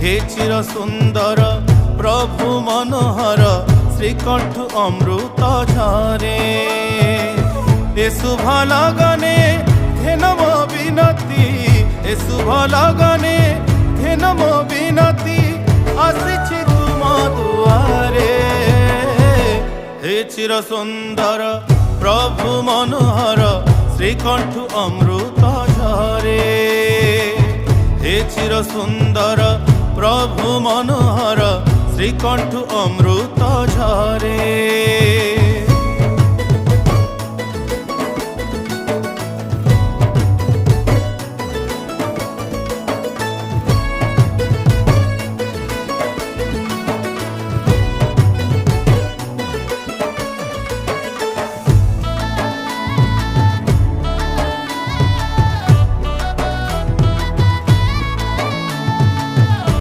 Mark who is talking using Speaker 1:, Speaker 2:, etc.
Speaker 1: हे चिर सुंदर प्रभु मनोहर श्रीकंठ अमृत झरे ए शुभ लगने घेनम विनती ए शुभ लगने घेनम विनती आसिछि तुम दुआरे हे चिर सुंदर प्रभु मनोहर श्रीकंठ अमृत झरे हे चिर सुंदर प्रभु मनोहर श्रीकंठ अमृत झरे।